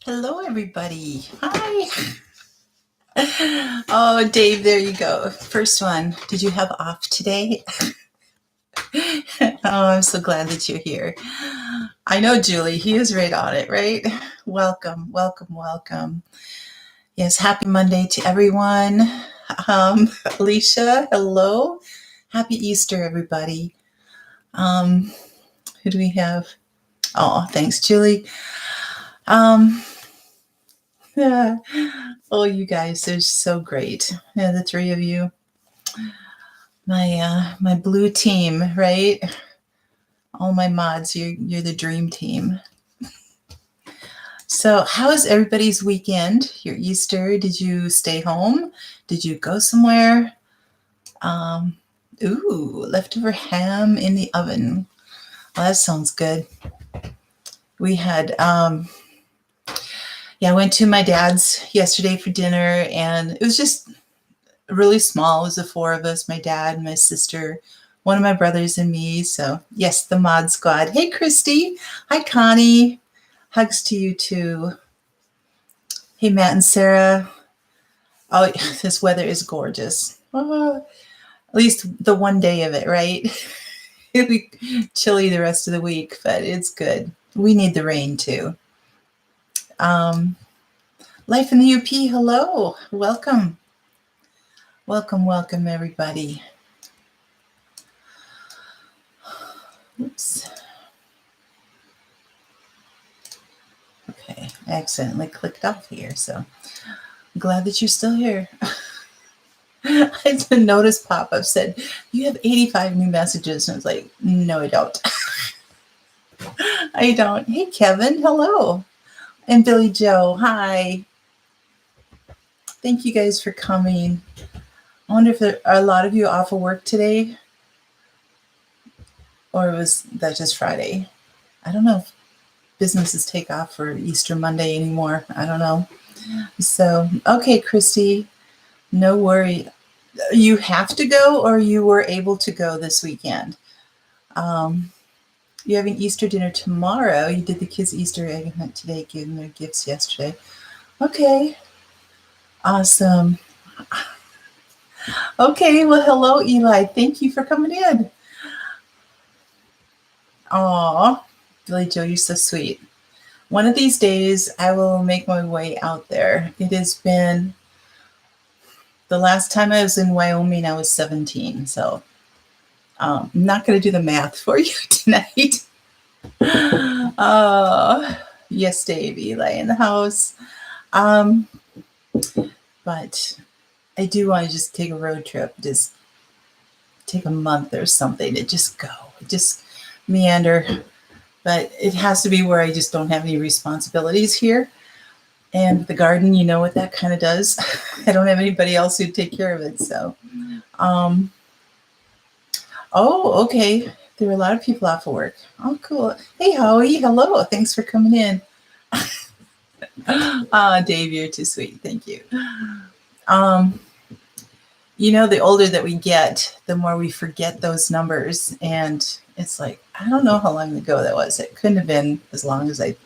Hello, everybody. Hi. Oh, Dave, there you go. First one. Did you have off today? Oh, I'm so glad that you're here. I know, Julie. He is right on it, right? Welcome, welcome, welcome. Yes, happy Monday to everyone. Alicia, hello. Happy Easter, everybody. Um, who do we have? Oh, thanks, Julie. Um, yeah. Oh, you guys are so great. Yeah, the three of you. My blue team, right? All my mods, you're the dream team. So, how was everybody's weekend? Your Easter? Did you stay home? Did you go somewhere? Um, Leftover ham in the oven. Well, that sounds good. We had, I went to my dad's yesterday for dinner, and it was just really small. It was the four of us, my dad, my sister, one of my brothers, and me. So, yes, the mod squad. Hey, Christy. Hi, Connie. Hugs to you, too. Hey, Matt and Sarah. Oh, this weather is gorgeous. Oh, at least the one day of it, right? It'll be chilly the rest of the week, but it's good. We need the rain, too. Life in the UP, hello. Welcome. Welcome, welcome, everybody. Oops. Okay, I accidentally clicked off here, so I'm glad that you're still here. I had a notice pop up said, you have 85 new messages. And I was like, no, I don't. I don't. Hey, Kevin, hello. And Billy Joe, hi. Thank you guys for coming. I wonder if there are a lot of you off of work today, or was that just Friday? I don't know if businesses take off for Easter Monday anymore. I don't know. So, okay, Christy, no worry. You have to go, or you were able to go this weekend? You're having Easter dinner tomorrow. You did the kids' Easter egg hunt today, giving their gifts yesterday. Okay. Awesome. Okay, well, hello, Eli. Thank you for coming in. Aw, Billy Joe, you're so sweet. One of these days, I will make my way out there. It has been, the last time I was in Wyoming, I was 17. So I'm not going to do the math for you tonight. Yes, Dave, Eli in the house. But I do want to just take a road trip, just take a month or something to just go, just meander. But it has to be where I just don't have any responsibilities here. And the garden, you know what that kind of does. I don't have anybody else who'd take care of it. So, okay. There were a lot of people off of work. Oh, cool. Hey, Howie. Hello. Thanks for coming in. Dave, you're too sweet. Thank you. The older that we get, the more we forget those numbers. And it's like, I don't know how long ago that was. It couldn't have been as long as it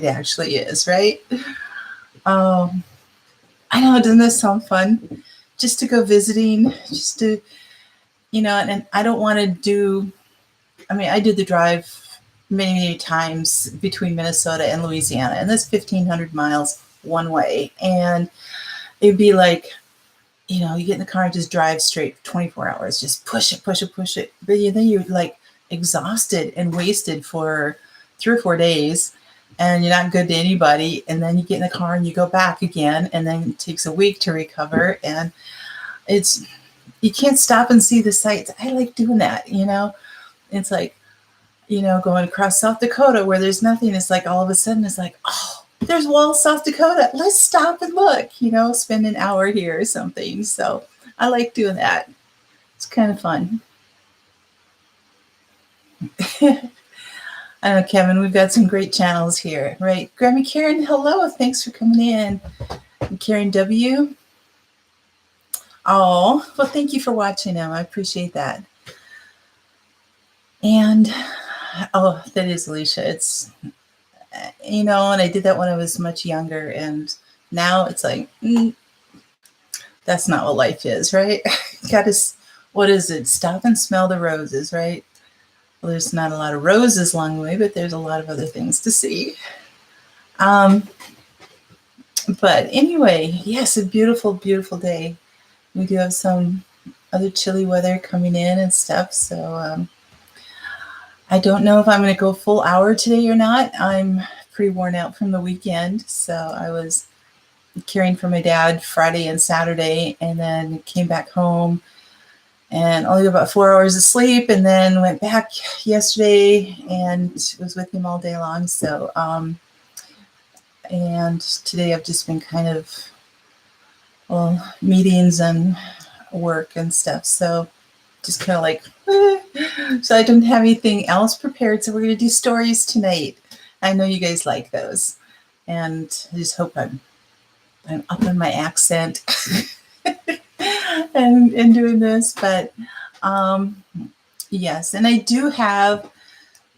actually is, right? I know, doesn't this sound fun? Just to go visiting, just to, and I don't want to do, I did the drive many, many times between Minnesota and Louisiana, and that's 1,500 miles one way. And it'd be like, you get in the car and just drive straight for 24 hours, just push it, push it, push it. But then you're like exhausted and wasted for 3 or 4 days, and you're not good to anybody. And then you get in the car and you go back again, and then it takes a week to recover. And you can't stop and see the sights. I like doing that, It's like, going across South Dakota where there's nothing. It's like all of a sudden it's like, oh, there's Wall, South Dakota. Let's stop and look, spend an hour here or something. So I like doing that. It's kind of fun. I know, Kevin, we've got some great channels here, right? Grammy Karen, hello. Thanks for coming in. Karen W. Oh, well, thank you for watching them. I appreciate that. And, that is Alicia. and I did that when I was much younger. And now it's like, that's not what life is, right? Gotta, what is it? Stop and smell the roses, right? Well, there's not a lot of roses along the way, but there's a lot of other things to see. But anyway, yes, a beautiful, beautiful day. We do have some other chilly weather coming in and stuff. So I don't know if I'm going to go full hour today or not. I'm pretty worn out from the weekend. So I was caring for my dad Friday and Saturday, and then came back home and only got about 4 hours of sleep, and then went back yesterday and was with him all day long. So, and today I've just been kind of, meetings and work and stuff. So just kind of like, so I don't have anything else prepared. So we're going to do stories tonight. I know you guys like those, and I just hope I'm up on my accent and doing this. But yes, and I do have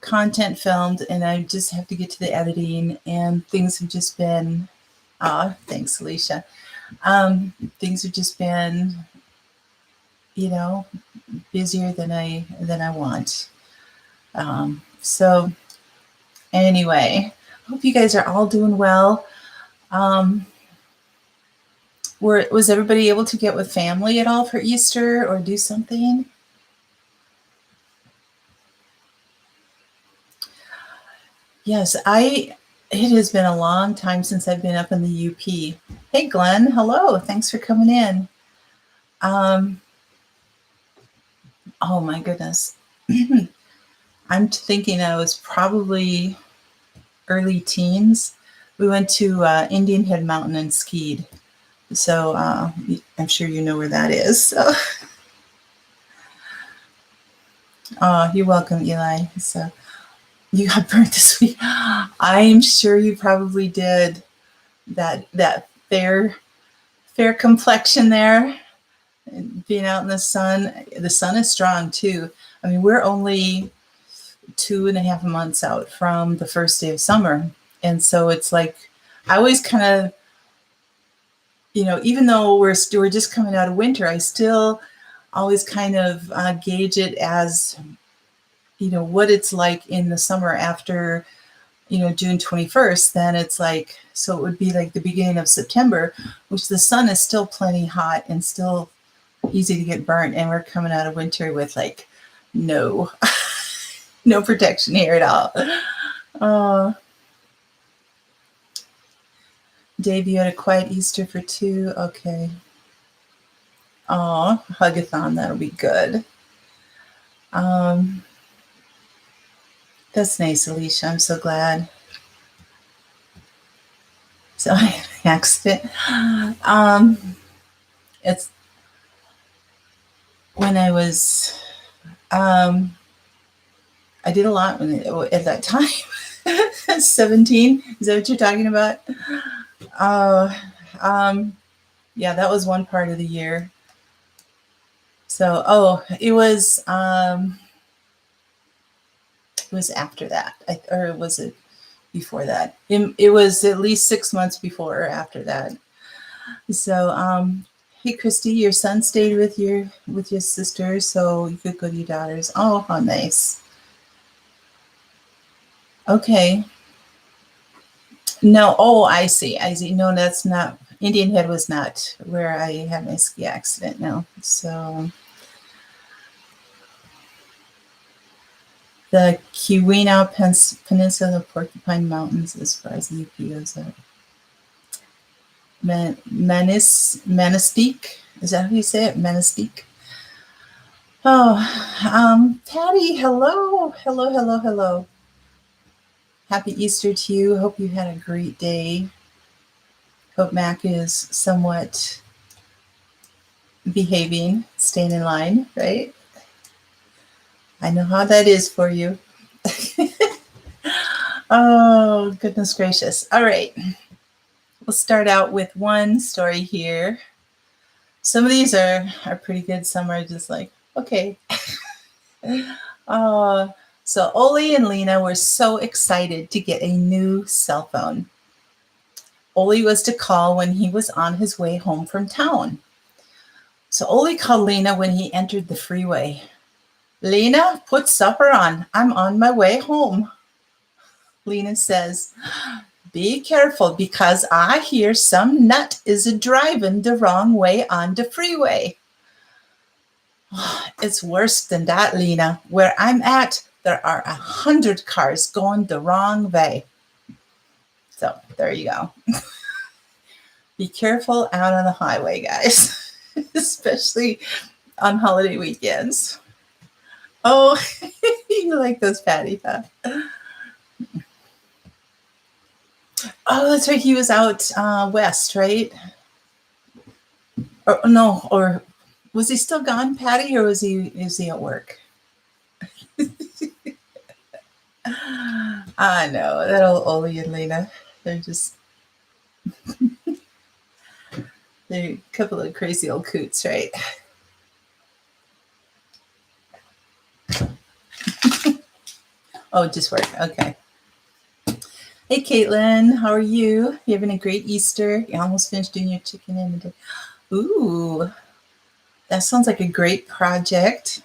content filmed, and I just have to get to the editing, and things have just been, thanks, Alicia. Things have just been, busier than I want. So anyway, I hope you guys are all doing well. Was everybody able to get with family at all for Easter or do something? Yes, it has been a long time since I've been up in the UP. Hey, Glenn, hello. Thanks for coming in. Oh my goodness. I'm thinking I was probably early teens. We went to Indian Head Mountain and skied. So I'm sure you know where that is. So. Oh, you're welcome, Eli. So you got burnt this week. I'm sure you probably did. That fair complexion there, being out in the sun. The sun is strong too. I mean, we're only 2.5 months out from the first day of summer, and so it's like I always kind of, even though we're just coming out of winter, I still always kind of gauge it as, what it's like in the summer after, June 21st. Then it's like, so it would be like the beginning of September, which the sun is still plenty hot and still easy to get burnt. And we're coming out of winter with like no protection here at all. Dave, you had a quiet Easter for 2. Okay. Oh, hug-a-thon, that'll be good. That's nice, Alicia. I'm so glad. So I had an accident. It's when I was, I did a lot at that time. 17. Is that what you're talking about? Yeah, that was one part of the year. So, it was after that, or was it before that? It was at least 6 months before or after that. So, hey, Christy, your son stayed with your sister, so you could go to your daughter's. Oh, how nice. Okay. No, I see. No, that's not, Indian Head was not where I had my ski accident. No. So the Keweenaw Peninsula of Porcupine Mountains, as far as the UP goes. Manistee? Is that how you say it? Manistee? Oh, Patty, hello. Hello. Happy Easter to you. Hope you had a great day. Hope Mac is somewhat behaving, staying in line, right? I know how that is for you. Oh, goodness gracious. All right. We'll start out with one story here. Some of these are pretty good. Some are just like, okay. So Oli and Lena were so excited to get a new cell phone. Oli was to call when he was on his way home from town. So Oli called Lena when he entered the freeway. Lena, put supper on. I'm on my way home. Lena says, be careful because I hear some nut is driving the wrong way on the freeway. It's worse than that, Lena. Where I'm at, there are 100 cars going the wrong way. So there you go. Be careful out on the highway, guys, especially on holiday weekends. Oh, you like those, Patty, huh? Oh, that's right. He was out west, right? Or no, or was he still gone, Patty, or was he at work? I know that old Oli and Lena. They're just they're a couple of crazy old coots, right? Oh, just work. Okay. Hey, Caitlin, how are you? You having a great Easter? You almost finished doing your chicken in the day. Ooh, that sounds like a great project.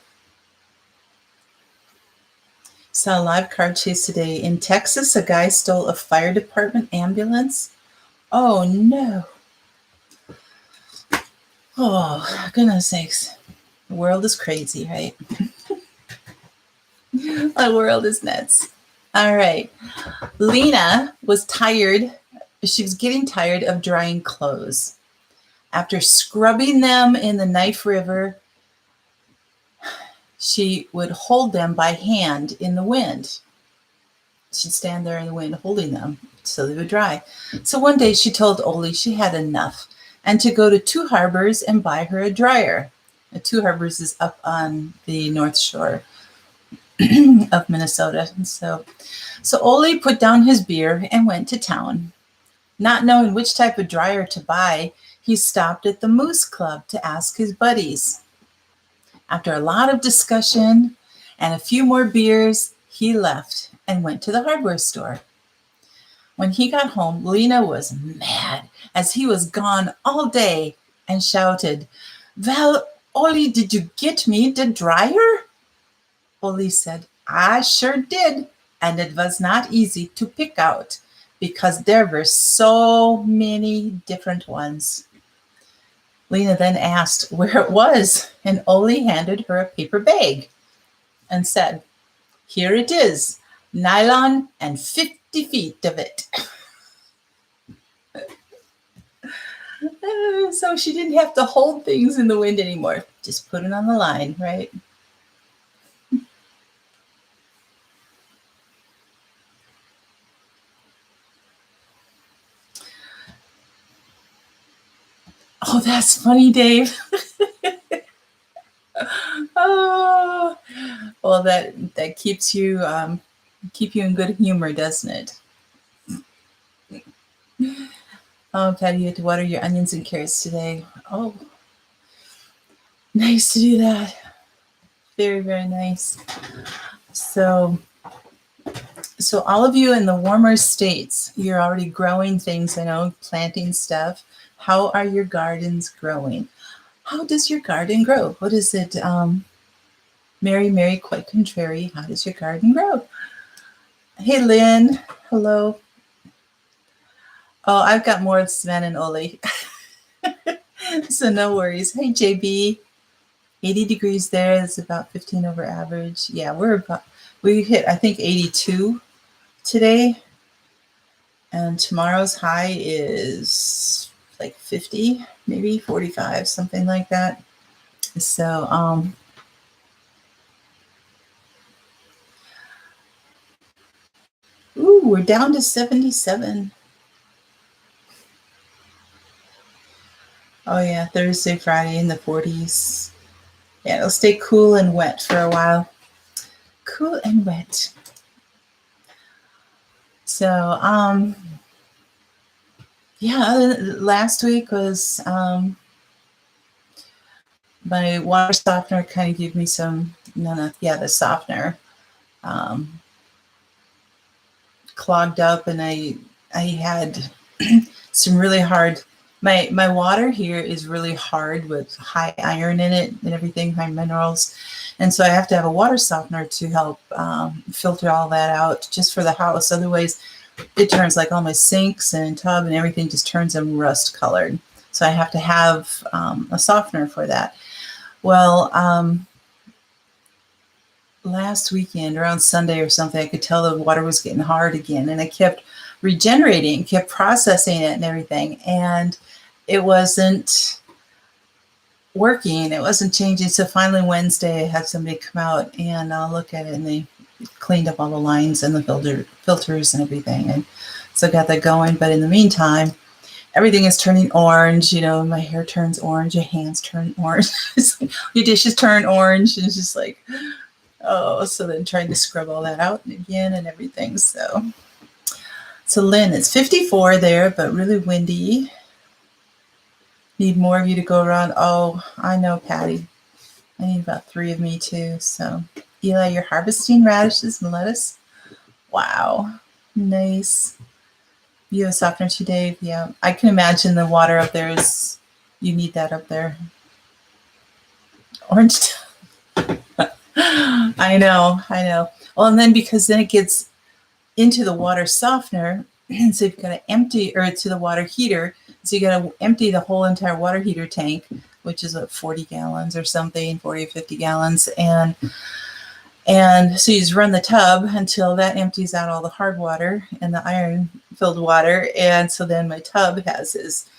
Saw a live car chase today. In Texas, a guy stole a fire department ambulance. Oh, no. Oh, goodness sakes. The world is crazy, right? The world is nuts. All right. Lena was tired. She was getting tired of drying clothes. After scrubbing them in the Knife River, she would hold them by hand in the wind. She'd stand there in the wind holding them so they would dry. So one day she told Oli she had enough and to go to Two Harbors and buy her a dryer. Two Harbors is up on the North Shore of Minnesota. So Oli put down his beer and went to town. Not knowing which type of dryer to buy, he stopped at the Moose Club to ask his buddies. After a lot of discussion and a few more beers, he left and went to the hardware store. When he got home, Lena was mad as he was gone all day and shouted, "Well, Oli, did you get me the dryer?" Oli said, "I sure did, and it was not easy to pick out because there were so many different ones." Lena then asked where it was, and Oli handed her a paper bag and said, "Here it is, nylon and 50 feet of it." So she didn't have to hold things in the wind anymore. Just put it on the line, right? Oh, that's funny, Dave. Oh, well, that keeps you in good humor, doesn't it? Oh, Patty, you had to water your onions and carrots today. Oh, nice to do that. Very, very nice. So all of you in the warmer states, you're already growing things, I know, planting stuff. How are your gardens growing? How does your garden grow? What is it? Mary, quite contrary. How does your garden grow? Hey, Lynn. Hello. Oh, I've got more of Sven and Oli. So no worries. Hey, JB. 80 degrees there. It's about 15 over average. Yeah, we hit, I think, 82 today. And tomorrow's high is like 50, maybe 45, something like that. So, we're down to 77. Oh yeah, Thursday, Friday in the 40s. Yeah, it'll stay cool and wet for a while. Cool and wet. So, yeah, last week was my water softener kind of gave me some, the softener um, clogged up, and I had some really hard. My water here is really hard with high iron in it and everything, high minerals, and so I have to have a water softener to help filter all that out just for the house. Otherwise, it turns like all my sinks and tub and everything just turns them rust colored. So I have to have a softener for that. Well, last weekend around Sunday or something, I could tell the water was getting hard again, and I kept regenerating, kept processing it and everything, and it wasn't working. It wasn't changing. So finally Wednesday, I had somebody come out and look at it, and they cleaned up all the lines and the filters and everything, and so I got that going. But in the meantime, everything is turning orange. You know, my hair turns orange, your hands turn orange, like, your dishes turn orange, and it's just like, oh. So then trying to scrub all that out again and everything. So Lynn, it's 54 there, but really windy. Need more of you to go around. Oh, I know, Patty. I need about 3 of me too. So Eli, you're harvesting radishes and lettuce. Wow, nice. You have a softener too, Dave? Yeah, I can imagine the water up there is, you need that up there. Orange. I know. Well, and then because then it gets into the water softener, so you've got to empty, or to the water heater, so you got to empty the whole entire water heater tank, which is what, 40 gallons or something, 40 or 50 gallons, and so you just run the tub until that empties out all the hard water and the iron filled water. And so then my tub has this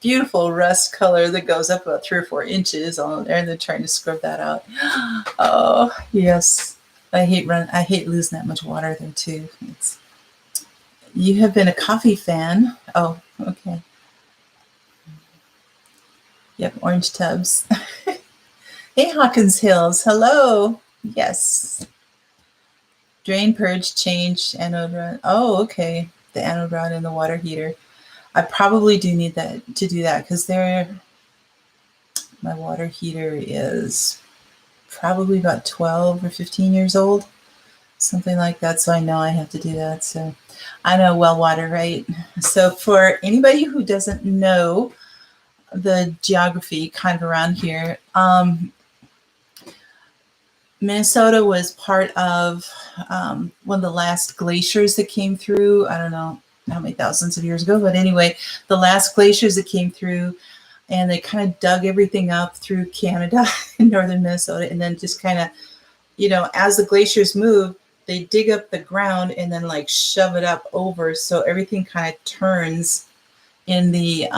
beautiful rust color that goes up about 3 or 4 inches on there, and they're trying to scrub that out. Oh yes, I hate losing that much water there too. You have been a coffee fan. Oh, okay. Yep, orange tubs. Hey, Hawkins Hills. Hello. Yes. Drain, purge, change, anode rod. Oh, okay. The anode rod and the water heater. I probably do need that to do that, because my water heater is probably about 12 or 15 years old, something like that. So I know I have to do that. So I know well water, right? So for anybody who doesn't know the geography kind of around here, Minnesota was part of one of the last glaciers that came through. I don't know how many thousands of years ago, but anyway, the last glaciers that came through, and they kind of dug everything up through Canada and northern Minnesota, and then just kind of, as the glaciers move, they dig up the ground and then like shove it up over, so everything kind of turns in the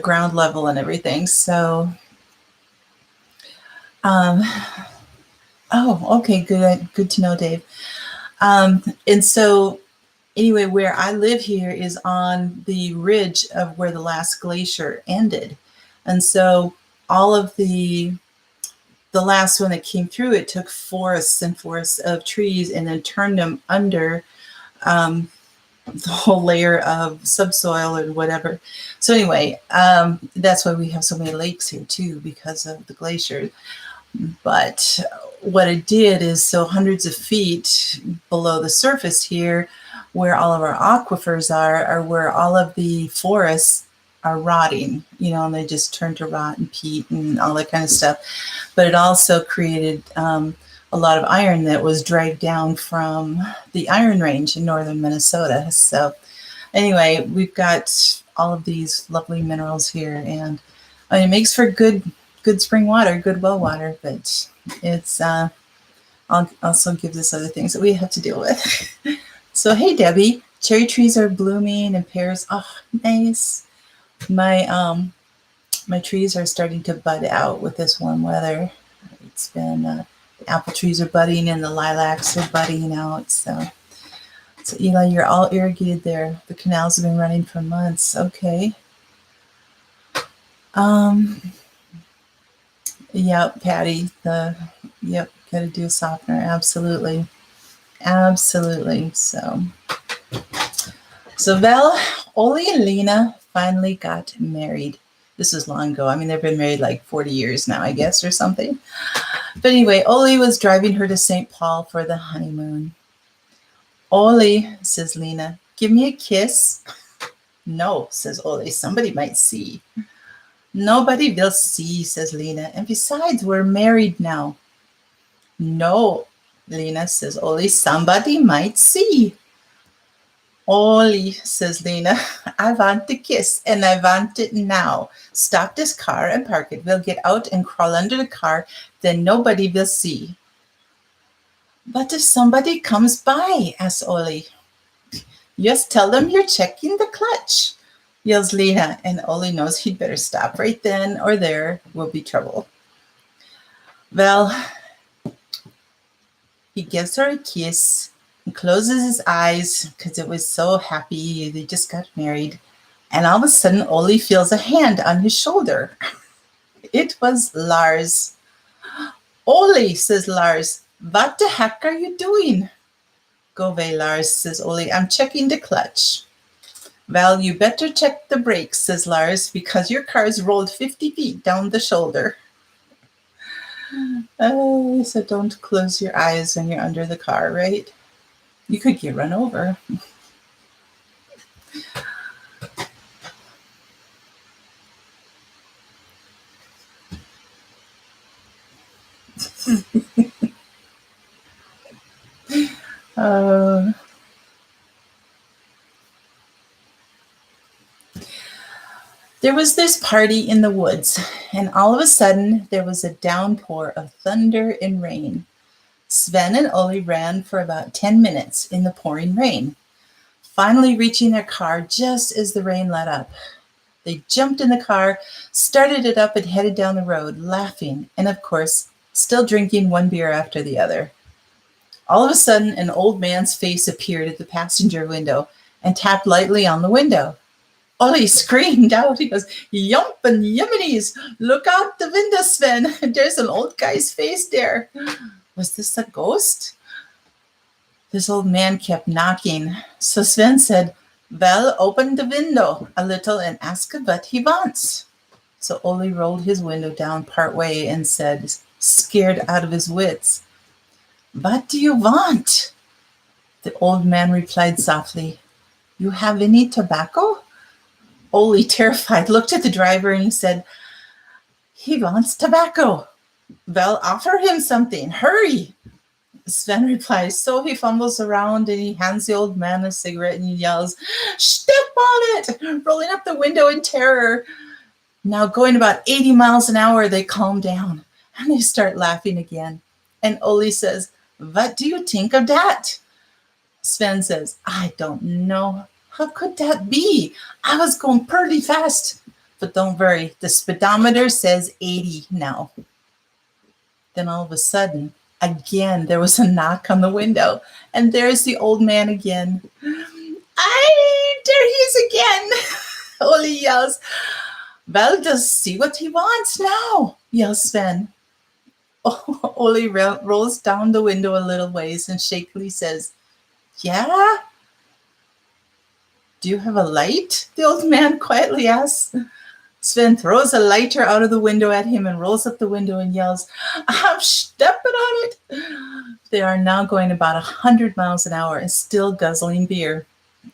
ground level and everything. So oh, okay, good to know, Dave. And so anyway, where I live here is on the ridge of where the last glacier ended. And so all of the last one that came through, it took forests and forests of trees and then turned them under the whole layer of subsoil or whatever. So anyway, that's why we have so many lakes here too, because of the glacier. But what it did is, so hundreds of feet below the surface here, where all of our aquifers are where all of the forests are rotting, and they just turn to rot and peat and all that kind of stuff. But it also created a lot of iron that was dragged down from the Iron Range in northern Minnesota. So anyway, we've got all of these lovely minerals here, and it makes for good spring water, good well water, but it's also gives us other things that we have to deal with. So hey, Debbie, cherry trees are blooming and pears. Oh, nice. My trees are starting to bud out with this warm weather. It's been apple trees are budding and the lilacs are budding out. So Eli, you're all irrigated there. The canals have been running for months. Okay. Yep, Patty. Got to do a softener. Absolutely. So Val, Oli, and Lena finally got married. This was long ago. I mean, they've been married like 40 years now, I guess, or something. But anyway, Ole was driving her to St. Paul for the honeymoon. Ole, says Lena, give me a kiss. No, says Ole, somebody might see. Nobody will see, says Lena. And besides, we're married now. No, Lena, says Ole, somebody might see. Ole, says Lena, I want the kiss and I want it now. Stop this car and park it. We'll get out and crawl under the car. Then nobody will see. But if somebody comes by, asks Ole. Just tell them you're checking the clutch, yells Lena, and Ole knows he'd better stop right then or there will be trouble. Well, he gives her a kiss and closes his eyes because it was so happy. They just got married. And all of a sudden, Ole feels a hand on his shoulder. It was Lars. Ole, says Lars, what the heck are you doing? Go away, Lars, says Ole. I'm checking the clutch. Well, you better check the brakes, says Lars, because your car's rolled 50 feet down the shoulder. Oh, so don't close your eyes when you're under the car, right? You could get run over. There was this party in the woods, and all of a sudden there was a downpour of thunder and rain. Sven and Ole ran for about 10 minutes in the pouring rain, finally reaching their car just as the rain let up. They jumped in the car, started it up, and headed down the road, laughing, and of course, still drinking one beer after the other. All of a sudden, an old man's face appeared at the passenger window and tapped lightly on the window. Ole screamed out. He goes, "Yump and yuminies! Look out the window, Sven. There's an old guy's face there." Was this a ghost? This old man kept knocking. So Sven said, "Well, open the window a little and ask what he wants." So Ole rolled his window down part way and said, scared out of his wits, "What do you want?" The old man replied softly, "You have any tobacco?" Ole, terrified, looked at the driver and he said, "He wants tobacco." "Well, offer him something. Hurry." Sven replies. So he fumbles around and he hands the old man a cigarette and he yells, "Step on it!" rolling up the window in terror. Now going about 80 miles an hour, they calm down and they start laughing again. And Ole says, "What do you think of that?" Sven says, "I don't know. How could that be? I was going pretty fast. But don't worry, the speedometer says 80 now." Then all of a sudden, again, there was a knock on the window. And there's the old man again. There he is again. Ole yells, "Well, just see what he wants now," yells Sven. Ole rolls down the window a little ways and shakily says, "Yeah? Do you have a light?" the old man quietly asks. Sven throws a lighter out of the window at him and rolls up the window and yells, "I'm stepping on it." They are now going about 100 miles an hour and still guzzling beer,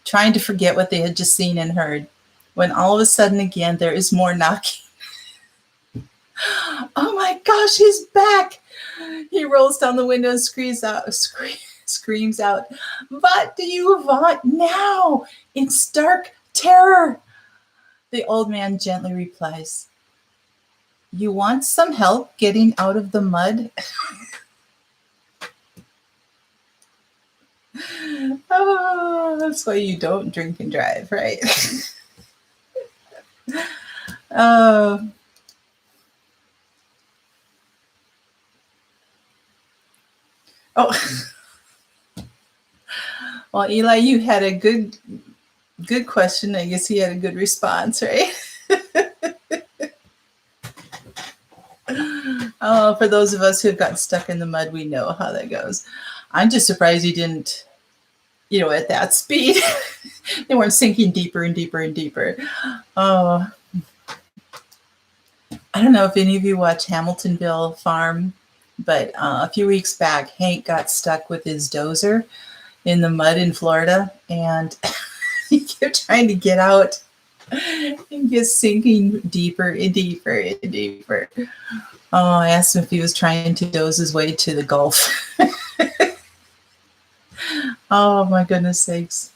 trying to forget what they had just seen and heard, when all of a sudden again there is more knocking. "Oh my gosh, he's back!" He rolls down the window and screams out, "What do you want now?" in stark terror. The old man gently replies, "You want some help getting out of the mud?" Oh, that's why you don't drink and drive, right? Oh. Well, Eli, you had a good question. I guess he had a good response, right? Oh, for those of us who've got stuck in the mud, we know how that goes. I'm just surprised he didn't, at that speed. They weren't sinking deeper and deeper and deeper. Oh. I don't know if any of you watch Hamiltonville Farm, but a few weeks back, Hank got stuck with his dozer in the mud in Florida, and he kept trying to get out and just sinking deeper and deeper and deeper. Oh, I asked him if he was trying to doze his way to the Gulf. Oh, my goodness sakes.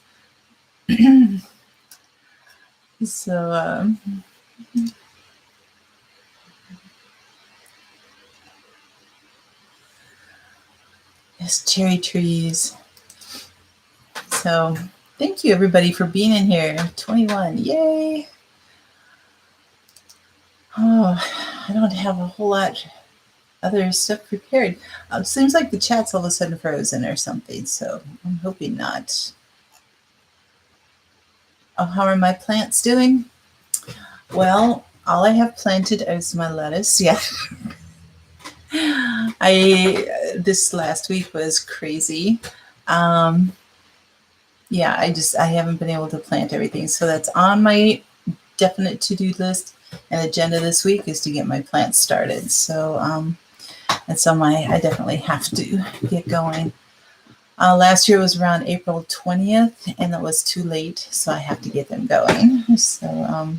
So, yes, cherry trees. So, thank you everybody for being in here. 21, yay! Oh, I don't have a whole lot other stuff prepared. It seems like the chat's all of a sudden frozen or something, so I'm hoping not. Oh, how are my plants doing? Well, all I have planted is my lettuce. Yeah. This last week was crazy. Yeah, I haven't been able to plant everything. So that's on my definite to-do list and agenda this week is to get my plants started. So that's on I definitely have to get going. Last year was around April 20th and it was too late, so I have to get them going. So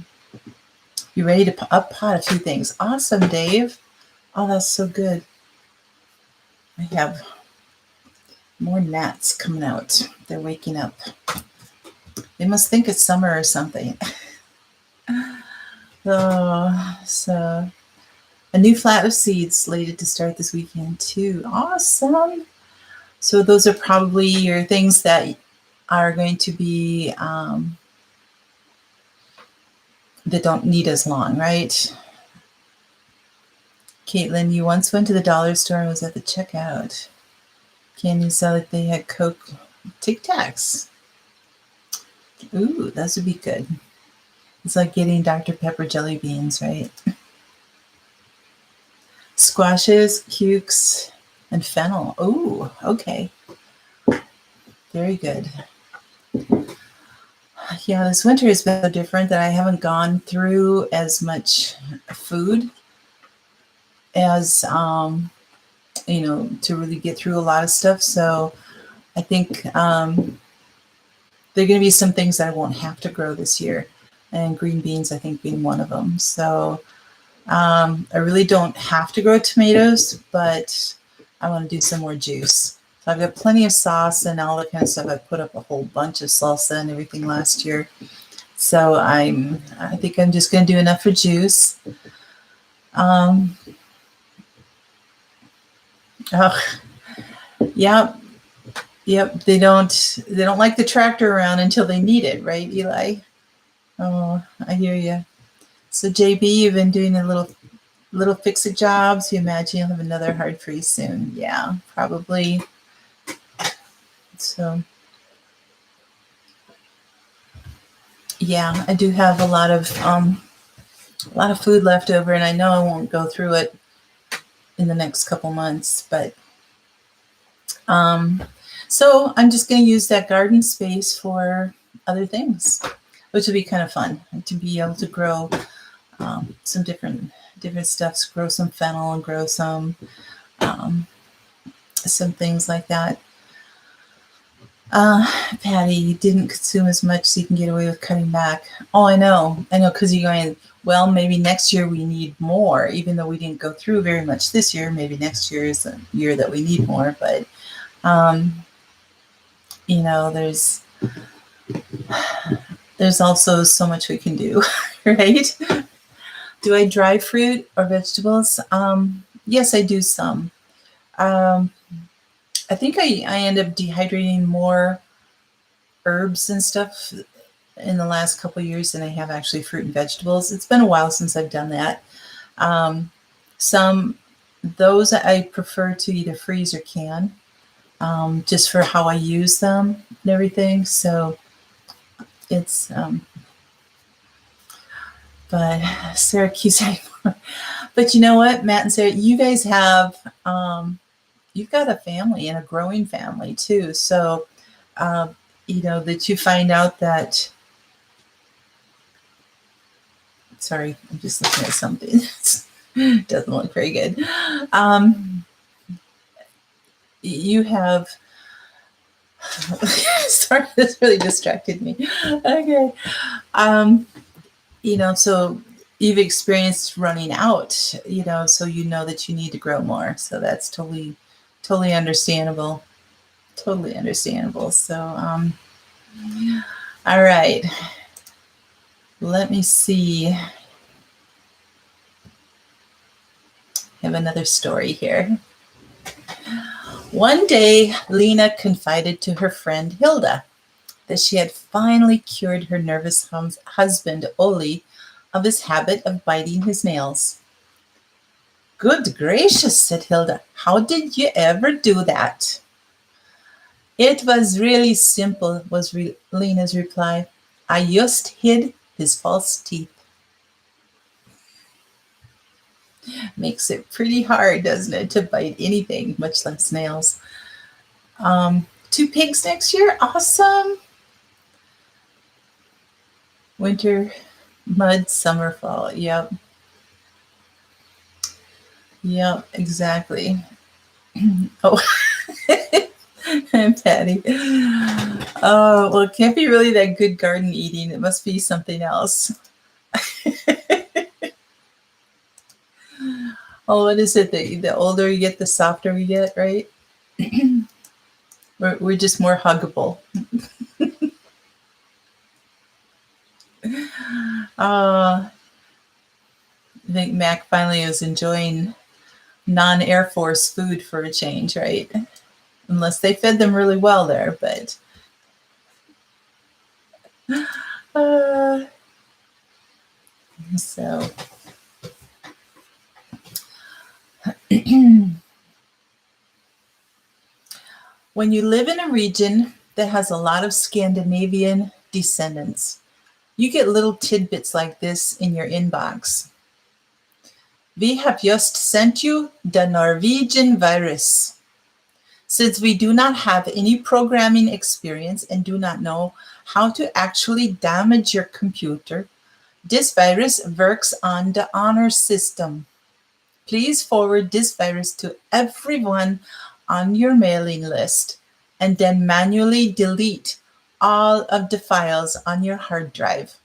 you ready to up pot a few things? Awesome, Dave. Oh, that's so good. I have more gnats coming out. They're waking up. They must think it's summer or something. Oh, so a new flat of seeds slated to start this weekend too. Awesome. So those are probably your things that are going to be that don't need as long, right? Caitlin, you once went to the dollar store and was at the checkout. Candy saw that they had Coke Tic Tacs. Ooh, those would be good. It's like getting Dr. Pepper jelly beans, right? Squashes, cukes, and fennel. Ooh, okay. Very good. Yeah, this winter has been so different that I haven't gone through as much food as, to really get through a lot of stuff. So I think there are going to be some things that I won't have to grow this year. And green beans, I think, being one of them. So I really don't have to grow tomatoes, but I want to do some more juice. So I've got plenty of sauce and all that kind of stuff. I put up a whole bunch of salsa and everything last year. So I think I'm just going to do enough for juice. Yep. They don't like the tractor around until they need it, right, Eli? Oh, I hear you. So JB, you've been doing a little fix-it jobs. You imagine you'll have another hard freeze soon. Yeah, probably. So yeah, I do have a lot of food left over, and I know I won't go through it in the next couple months, but so I'm just going to use that garden space for other things, which will be kind of fun to be able to grow some different stuffs, grow some fennel and grow some things like that. Patty, you didn't consume as much, so you can get away with cutting back. Oh, I know, because you're going, well, maybe next year we need more, even though we didn't go through very much this year. Maybe next year is the year that we need more, but there's also so much we can do, right? Do I dry fruit or vegetables? Yes, I do some. I think I end up dehydrating more herbs and stuff in the last couple of years than I have actually fruit and vegetables. It's been a while since I've done that. Those I prefer to either freeze or can, just for how I use them and everything. So it's, but Sarah keeps saying, but you know what, Matt and Sarah, you guys have, you've got a family and a growing family too. So, that you find out that, sorry, I'm just looking at something. Doesn't look very good. You have, sorry, this really distracted me. Okay. So you've experienced running out, so you know that you need to grow more. So that's totally understandable. Totally understandable. So, all right. Let me see. I have another story here. One day, Lena confided to her friend Hilda that she had finally cured her nervous husband, Oli, of his habit of biting his nails. Good gracious, said Hilda. How did you ever do that? It was really simple, was Lena's reply. I just hid his false teeth. Makes it pretty hard, doesn't it, to bite anything, much less nails. 2 pigs next year? Awesome. Winter, mud, summer, fall. Yep. Yep, exactly. Oh, Patty. Oh, well, it can't be really that good garden eating. It must be something else. Oh, what is it? The older you get, the softer we get, right? We're just more huggable. I think Mac finally is enjoying non-Air Force food for a change, right? Unless they fed them really well there, but so when you live in a region that has a lot of Scandinavian descendants, you get little tidbits like this in your inbox. We have just sent you the Norwegian virus. Since we do not have any programming experience and do not know how to actually damage your computer, this virus works on the honor system. Please forward this virus to everyone on your mailing list and then manually delete all of the files on your hard drive.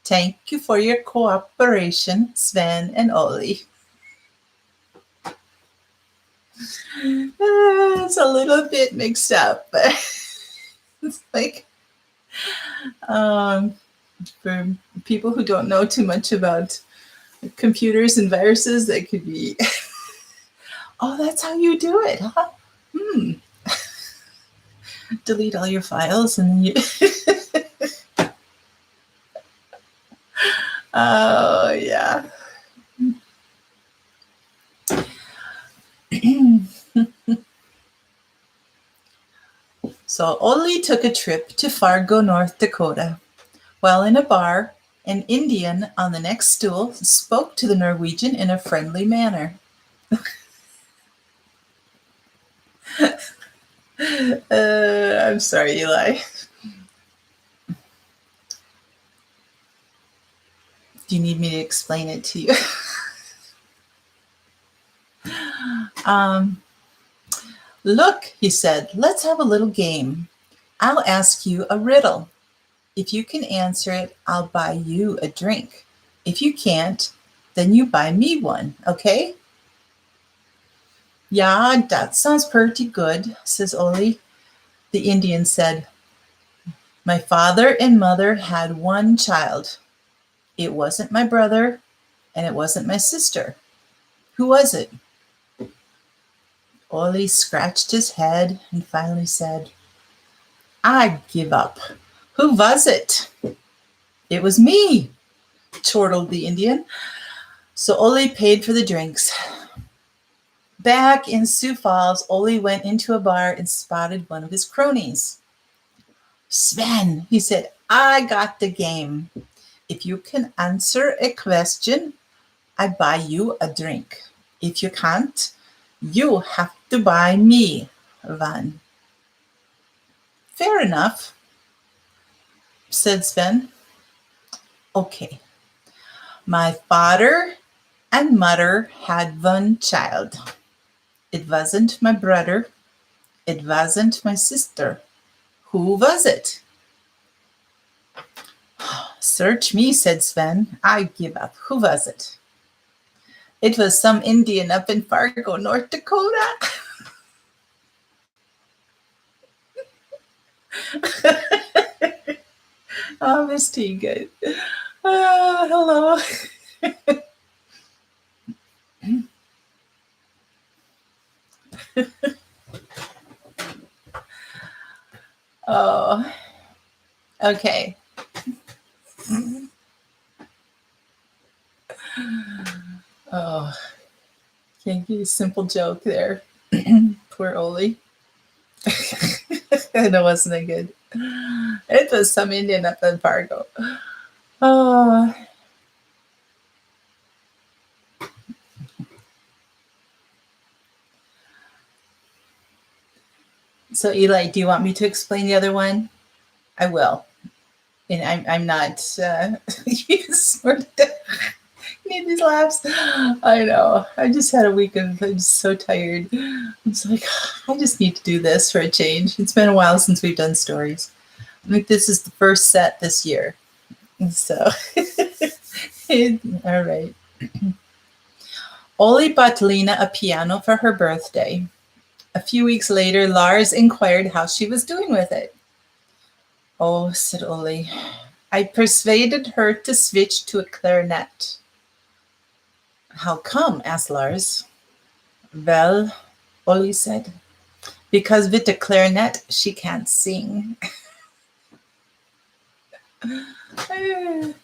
Thank you for your cooperation, Sven and Ollie. It's a little bit mixed up, but it's like for people who don't know too much about computers and viruses, that could be, oh, that's how you do it, huh? Delete all your files and then you. Oh, yeah. So Ollie took a trip to Fargo, North Dakota. While in a bar, an Indian on the next stool spoke to the Norwegian in a friendly manner. I'm sorry, Eli. Do you need me to explain it to you? Look, he said, let's have a little game. I'll ask you a riddle. If you can answer it, I'll buy you a drink. If you can't, then you buy me one, okay? Yeah, that sounds pretty good, says Oli. The Indian said, my father and mother had one child. It wasn't my brother, and it wasn't my sister. Who was it? Oli scratched his head and finally said, I give up. Who was it? It was me, chortled the Indian. So Oli paid for the drinks. Back in Sioux Falls, Oli went into a bar and spotted one of his cronies. Sven, he said, I got the game. If you can answer a question, I buy you a drink. If you can't, you have to buy me one. Fair enough, said Sven. Okay. My father and mother had one child. It wasn't my brother. It wasn't my sister. Who was it? Search me, said Sven. I give up. Who was it? It was some Indian up in Fargo, North Dakota. Oh, Miss T, good. Hello. Oh, okay. Oh, can't get a simple joke there. Poor Oli. That wasn't a good. It was some Indian up in Fargo. Oh. So Eli, do you want me to explain the other one? I will. And I'm not smart. Need these laughs. I know. I just had a week of, I'm so tired. It's like, I just need to do this for a change. It's been a while since we've done stories. I think this is the first set this year. So, all right. Oli bought Lena a piano for her birthday. A few weeks later, Lars inquired how she was doing with it. Oh, said Oli, I persuaded her to switch to a clarinet. How come? Asked Lars. Well, Oli said, because with the clarinet, she can't sing. I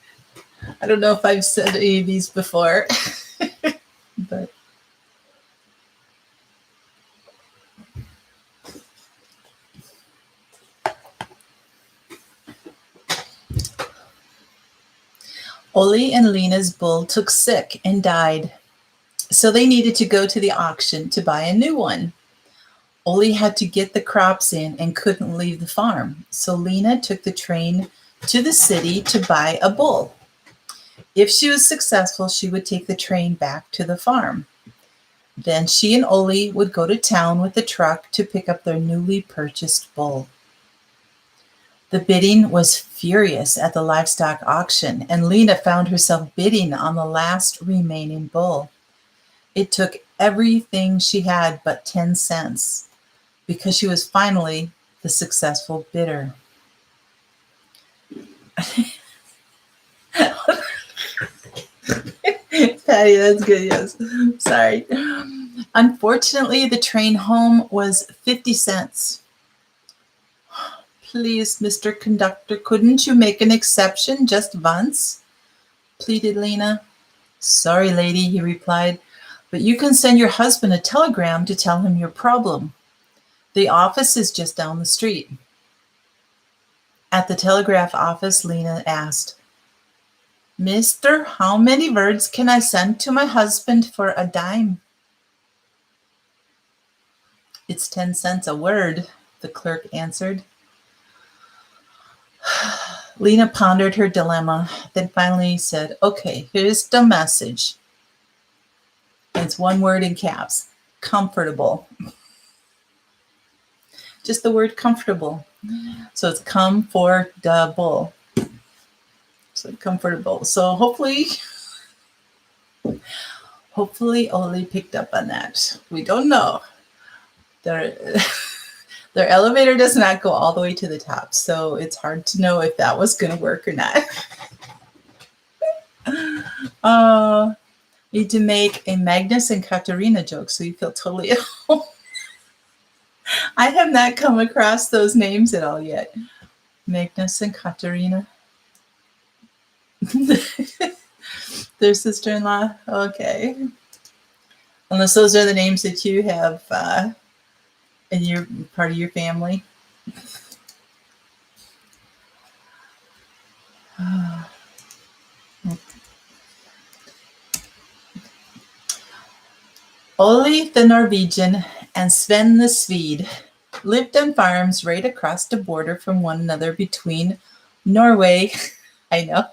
don't know if I've said any of these before, but Oli and Lena's bull took sick and died, so they needed to go to the auction to buy a new one. Oli had to get the crops in and couldn't leave the farm, so Lena took the train to the city to buy a bull. If she was successful, she would take the train back to the farm. Then she and Oli would go to town with the truck to pick up their newly purchased bull. The bidding was furious at the livestock auction, and Lena found herself bidding on the last remaining bull. It took everything she had but 10 cents, because she was finally the successful bidder. Patty, that's good, yes. Sorry. Unfortunately, the train home was 50 cents. Please, Mr. Conductor, couldn't you make an exception just once? Pleaded Lena. Sorry, lady, he replied, but you can send your husband a telegram to tell him your problem. The office is just down the street. At the telegraph office, Lena asked, Mister, how many words can I send to my husband for a dime? It's 10 cents a word, the clerk answered. Lena pondered her dilemma, then finally said, okay, here's the message. It's one word in caps, comfortable. Just the word comfortable. So it's comfortable. So comfortable. So hopefully Oli picked up on that. We don't know. Their elevator does not go all the way to the top, so it's hard to know if that was going to work or not. Need to make a Magnus and Katarina joke so you feel totally at home. I have not come across those names at all yet. Magnus and Katarina. Their sister-in-law? Okay. Unless those are the names that you have in your part of your family. Oli the Norwegian and Sven the Swede lived on farms right across the border from one another between Norway, I know,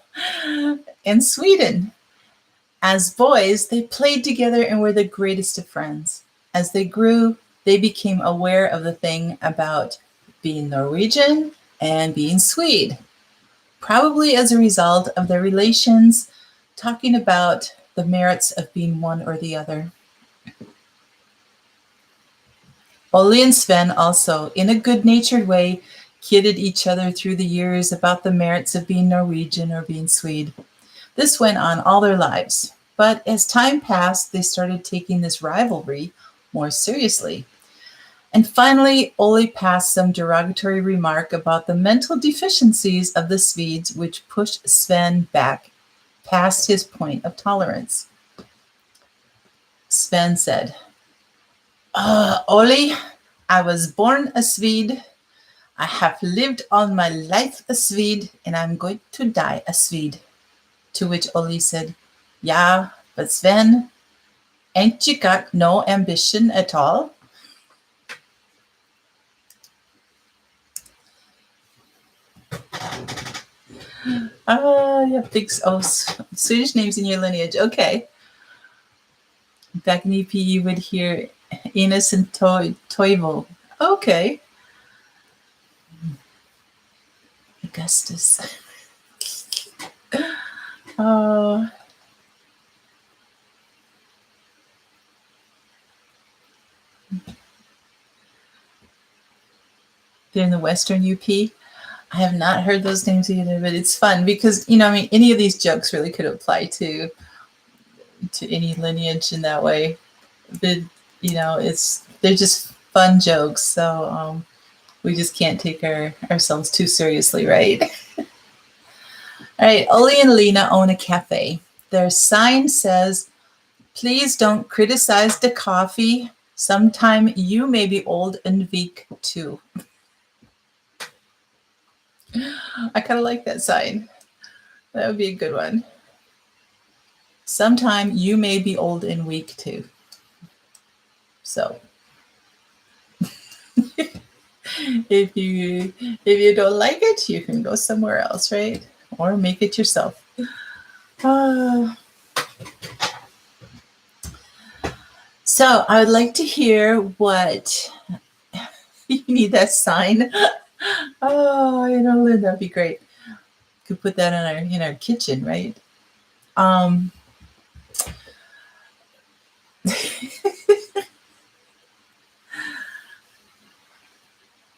and Sweden. As boys, they played together and were the greatest of friends. As they grew, they became aware of the thing about being Norwegian and being Swede, probably as a result of their relations, talking about the merits of being one or the other. Ole and Sven also, in a good-natured way, kidded each other through the years about the merits of being Norwegian or being Swede. This went on all their lives, but as time passed, they started taking this rivalry more seriously. And finally, Ole passed some derogatory remark about the mental deficiencies of the Swedes, which pushed Sven back past his point of tolerance. Sven said, Ole, I was born a Swede. I have lived all my life a Swede, and I'm going to die a Swede. To which Ole said, yeah, but Sven, ain't you got no ambition at all? You have big Swedish names in your lineage. Okay. Back in EP, you would hear Enos and Toivo. Okay. Augustus. Oh. They're in the Western UP. I have not heard those names either, but it's fun because, any of these jokes really could apply to any lineage in that way. But, they're just fun jokes. So we just can't take ourselves too seriously, right? All right. Ole and Lena own a cafe. Their sign says, please don't criticize the coffee. Sometime you may be old and weak too. I kind of like that sign. That would be a good one. Sometime you may be old and weak too. So if you don't like it, you can go somewhere else, right? Or make it yourself. So I would like to hear what you need that sign. Lynn, that'd be great. Could put that in our kitchen, right?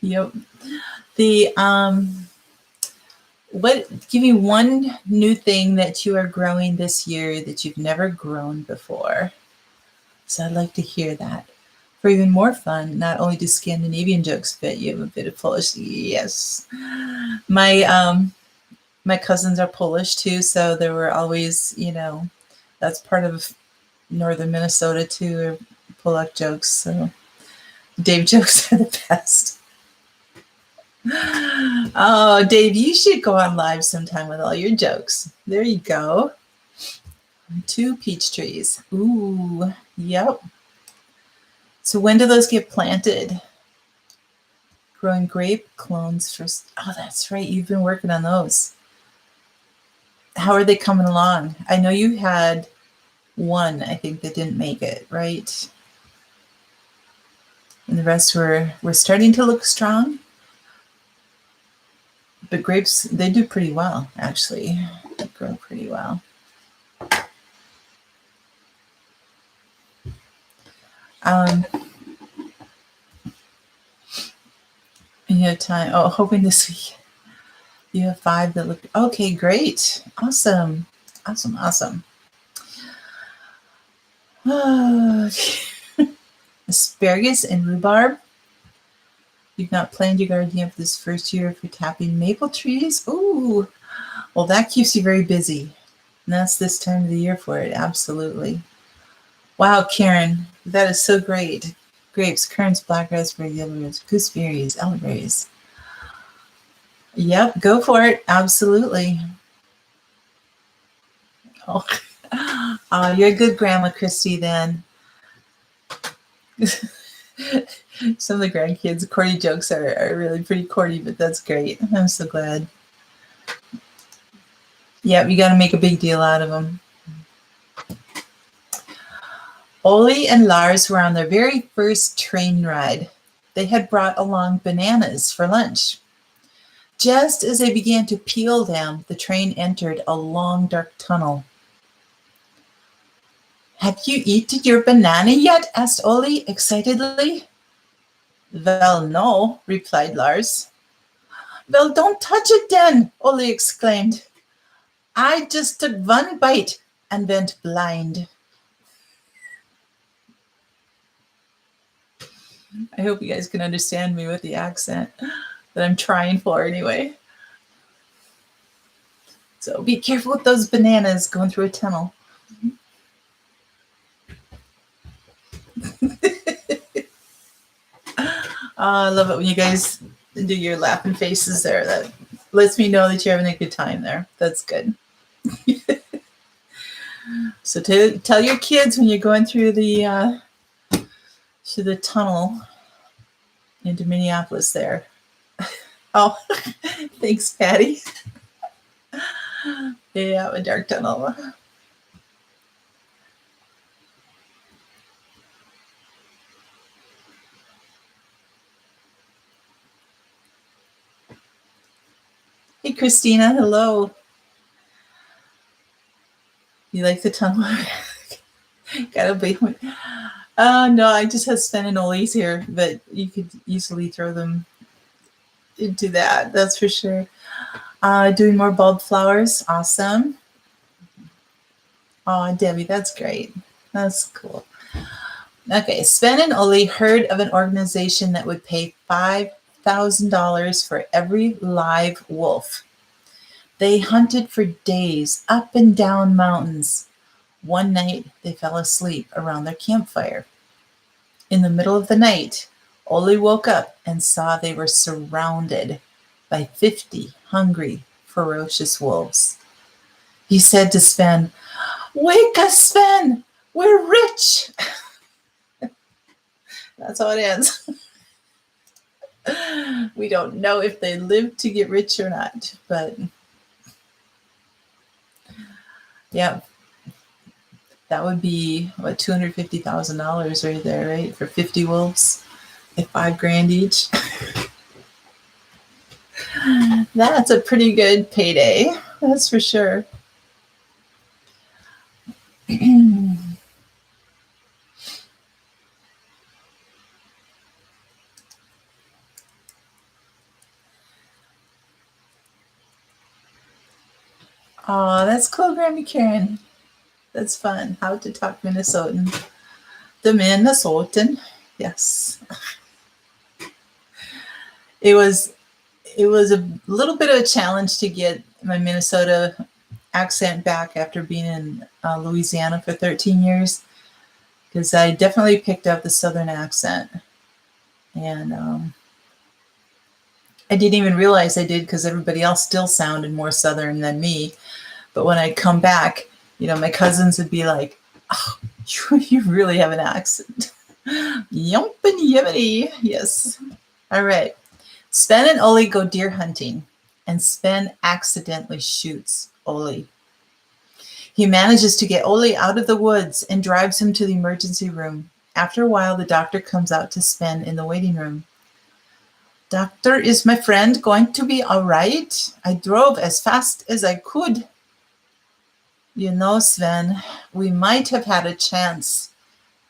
Yep. Give me one new thing that you are growing this year that you've never grown before. So I'd like to hear that. For even more fun, not only do Scandinavian jokes fit, you have a bit of Polish. Yes. My cousins are Polish too, so there were always, that's part of northern Minnesota too, Polak jokes. So Dave jokes are the best. Oh, Dave, you should go on live sometime with all your jokes. There you go. 2 peach trees. Ooh, yep. So when do those get planted? Growing grape clones first. Oh, that's right. You've been working on those. How are they coming along? I know you had one, I think, that didn't make it, right? And the rest were starting to look strong. But grapes, they do pretty well, actually. They grow pretty well. You have time. Oh, hoping this week. You have 5 that look okay. Great, awesome. Asparagus and rhubarb. You've not planned your garden yet for this first year for tapping maple trees. Ooh, well, that keeps you very busy. And that's this time of the year for it. Absolutely. Wow, Karen, that is so great. Grapes, currants, black raspberry, yellowberries, gooseberries, elderberries. Yep, go for it. Absolutely. Oh, you're a good grandma, Christy, then. Some of the grandkids' corny jokes are really pretty corny, but that's great. I'm so glad. Yep, you got to make a big deal out of them. Ole and Lars were on their very first train ride. They had brought along bananas for lunch. Just as they began to peel them, the train entered a long, dark tunnel. "Have you eaten your banana yet?" asked Ole excitedly. "Well, no," replied Lars. "Well, don't touch it then," Ole exclaimed. "I just took one bite and went blind." I hope you guys can understand me with the accent that I'm trying for anyway. So be careful with those bananas going through a tunnel. I love it when you guys do your laughing faces there. That lets me know that you're having a good time there. That's good. So tell your kids when you're going through the tunnel into Minneapolis there. Oh, thanks, Patty. Yeah, a dark tunnel. Hey, Christina. Hello. You like the tunnel? Gotta be. No, I just have Sven and Ole's here, but you could easily throw them into that. That's for sure. Doing more bulb flowers. Awesome. Oh, Debbie, that's great. That's cool. Okay, Sven and Ole heard of an organization that would pay $5,000 for every live wolf. They hunted for days up and down mountains. One night, they fell asleep around their campfire. In the middle of the night, Ole woke up and saw they were surrounded by 50 hungry, ferocious wolves. He said to Sven, "Wake us, Sven! We're rich!" That's how it ends. We don't know if they lived to get rich or not, but yeah, that would be what, $250,000 right there, right? For 50 wolves at $5,000 each. That's a pretty good payday. That's for sure. Oh, that's cool, Grammy Karen. That's fun. How to talk Minnesotan. The Minnesotan. Yes. It was a little bit of a challenge to get my Minnesota accent back after being in Louisiana for 13 years, because I definitely picked up the Southern accent. And I didn't even realize I did, because everybody else still sounded more Southern than me. But when I come back, my cousins would be like, "Oh, you really have an accent." Yumpity yimmity. Yes. All right. Sven and Ole go deer hunting, and Sven accidentally shoots Ole. He manages to get Ole out of the woods and drives him to the emergency room. After a while, the doctor comes out to Sven in the waiting room. "Doctor, is my friend going to be all right? I drove as fast as I could." Sven, we might have had a chance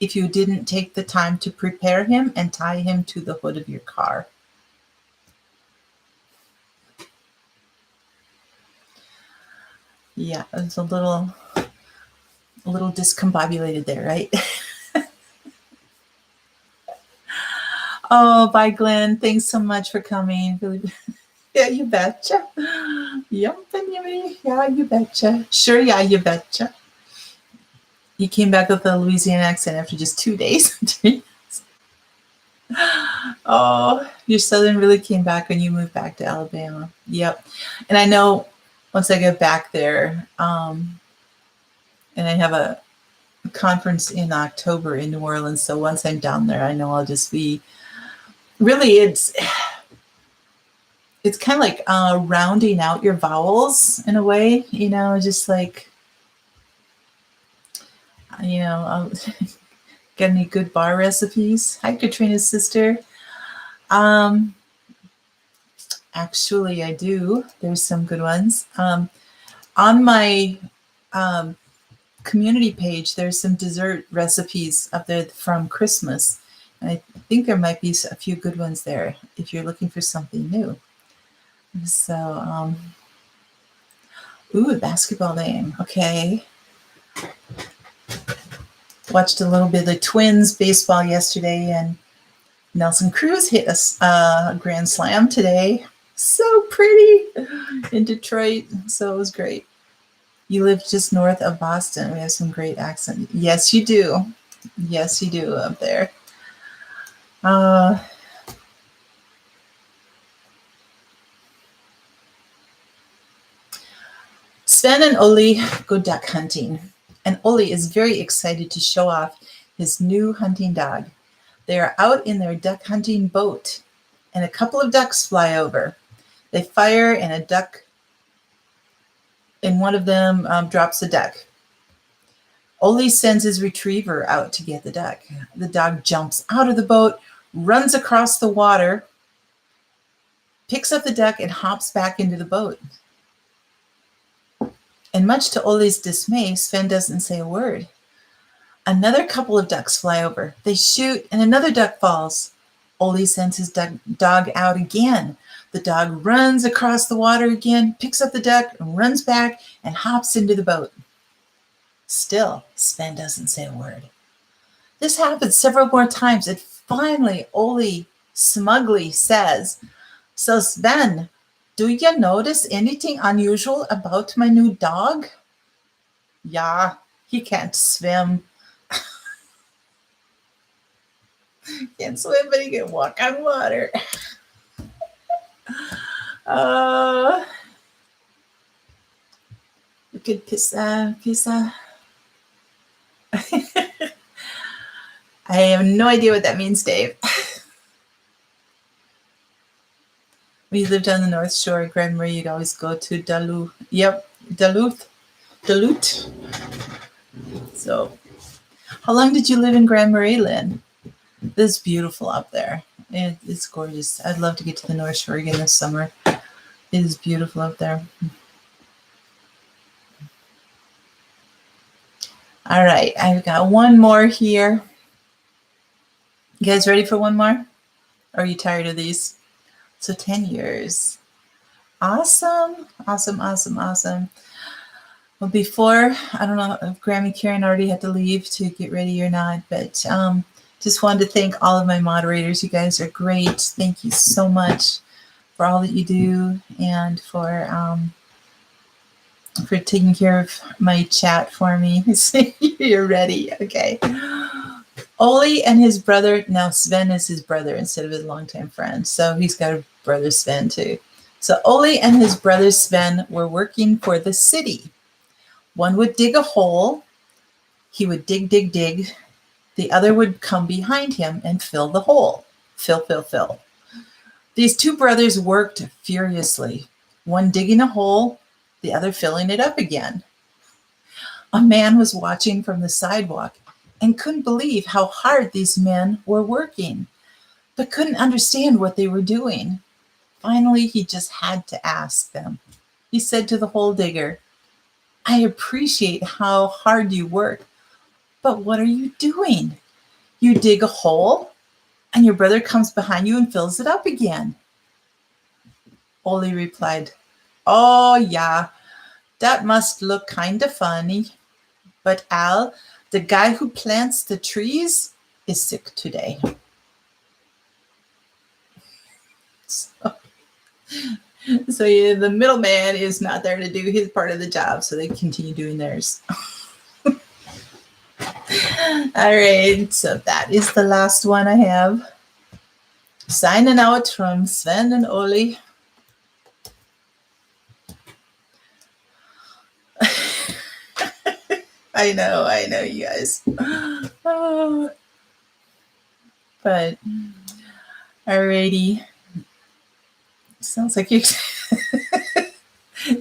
if you didn't take the time to prepare him and tie him to the hood of your car. Yeah, it was a little discombobulated there, right? Oh, bye, Glenn. Thanks so much for coming. Really, yeah, you betcha. Yumpity, yeah, you betcha. Sure, yeah, you betcha. You came back with a Louisiana accent after just 2 days. Oh, your Southern really came back when you moved back to Alabama. Yep. And I know once I get back there, and I have a conference in October in New Orleans, so once I'm down there, I know I'll just be really, it's kind of like rounding out your vowels in a way, just like, Got any good bar recipes? Hi, Katrina's sister. Um, Actually, I do. There's some good ones. On my community page, there's some dessert recipes up there from Christmas. And I think there might be a few good ones there if you're looking for something new. So, basketball game. Okay. Watched a little bit of the Twins baseball yesterday, and Nelson Cruz hit a grand slam today. So pretty in Detroit. So it was great. You live just north of Boston. We have some great accent. Yes, you do. Yes, you do up there. Sven and Oli go duck hunting, and Oli is very excited to show off his new hunting dog. They are out in their duck hunting boat, and a couple of ducks fly over. They fire, and one of them drops a duck. Oli sends his retriever out to get the duck. The dog jumps out of the boat, runs across the water, picks up the duck, and hops back into the boat. And much to Oli's dismay, Sven doesn't say a word. Another couple of ducks fly over. They shoot, and another duck falls. Oli sends his dog out again. The dog runs across the water again, picks up the duck, and runs back and hops into the boat. Still, Sven doesn't say a word. This happens several more times, and finally Oli smugly says, "So Sven, do you notice anything unusual about my new dog?" "Yeah, he can't swim." Can't swim, but he can walk on water. Good pizza. I have no idea what that means, Dave. When you lived on the North Shore of Grand Marais, you'd always go to Duluth. Yep, Duluth. So, how long did you live in Grand Marais, Lynn? It's beautiful up there. It's gorgeous. I'd love to get to the North Shore again this summer. It is beautiful up there. All right, I've got one more here. You guys ready for one more? Or are you tired of these? So 10 years. Awesome. Well, before, I don't know if Grammy Karen already had to leave to get ready or not, but just wanted to thank all of my moderators. You guys are great. Thank you so much for all that you do and for taking care of my chat for me. You're ready. Okay. Oli and his brother, now Sven is his brother instead of his longtime friend. So he's got a brother Sven too. So Oli and his brother Sven were working for the city. One would dig a hole. He would dig. The other would come behind him and fill the hole. Fill. These two brothers worked furiously, one digging a hole, the other filling it up again. A man was watching from the sidewalk and couldn't believe how hard these men were working, but couldn't understand what they were doing. Finally, he just had to ask them. He said to the hole digger, "I appreciate how hard you work, but what are you doing? You dig a hole, and your brother comes behind you and fills it up again." Oli replied, "Oh, yeah, that must look kind of funny. But Al, the guy who plants the trees, is sick today." So yeah, the middleman is not there to do his part of the job, so they continue doing theirs. All right, so that is the last one I have. Signing out from Sven and Oli. I know, you guys. But, alrighty. Sounds like you.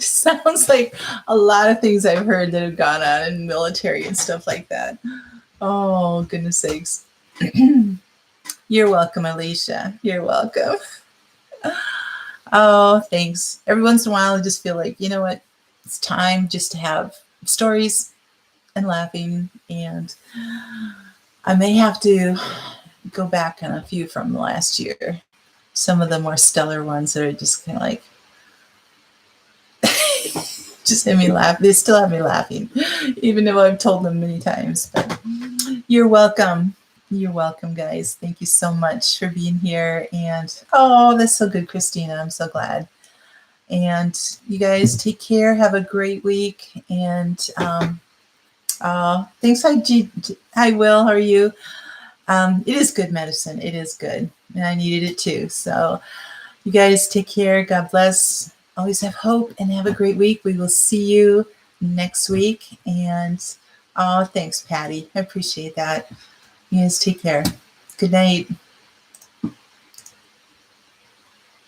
Sounds like a lot of things I've heard that have gone on in military and stuff like that. Oh, goodness sakes. You're welcome, Alicia. You're welcome. Oh, thanks. Every once in a while, I just feel like, you know what? It's time just to have stories and laughing. And I may have to go back on a few from last year. Some of the more stellar ones that are just kind of like, just made me laugh. They still have me laughing, even though I've told them many times. But you're welcome. You're welcome, guys. Thank you so much for being here. And oh, that's so good, Christina. I'm so glad. And you guys take care. Have a great week. And thanks. Hi, Will. How are you? It is good medicine. It is good. And I needed it too. So you guys take care. God bless. Always have hope and have a great week. We will see you next week. And thanks, Patty. I appreciate that. You guys take care. Good night.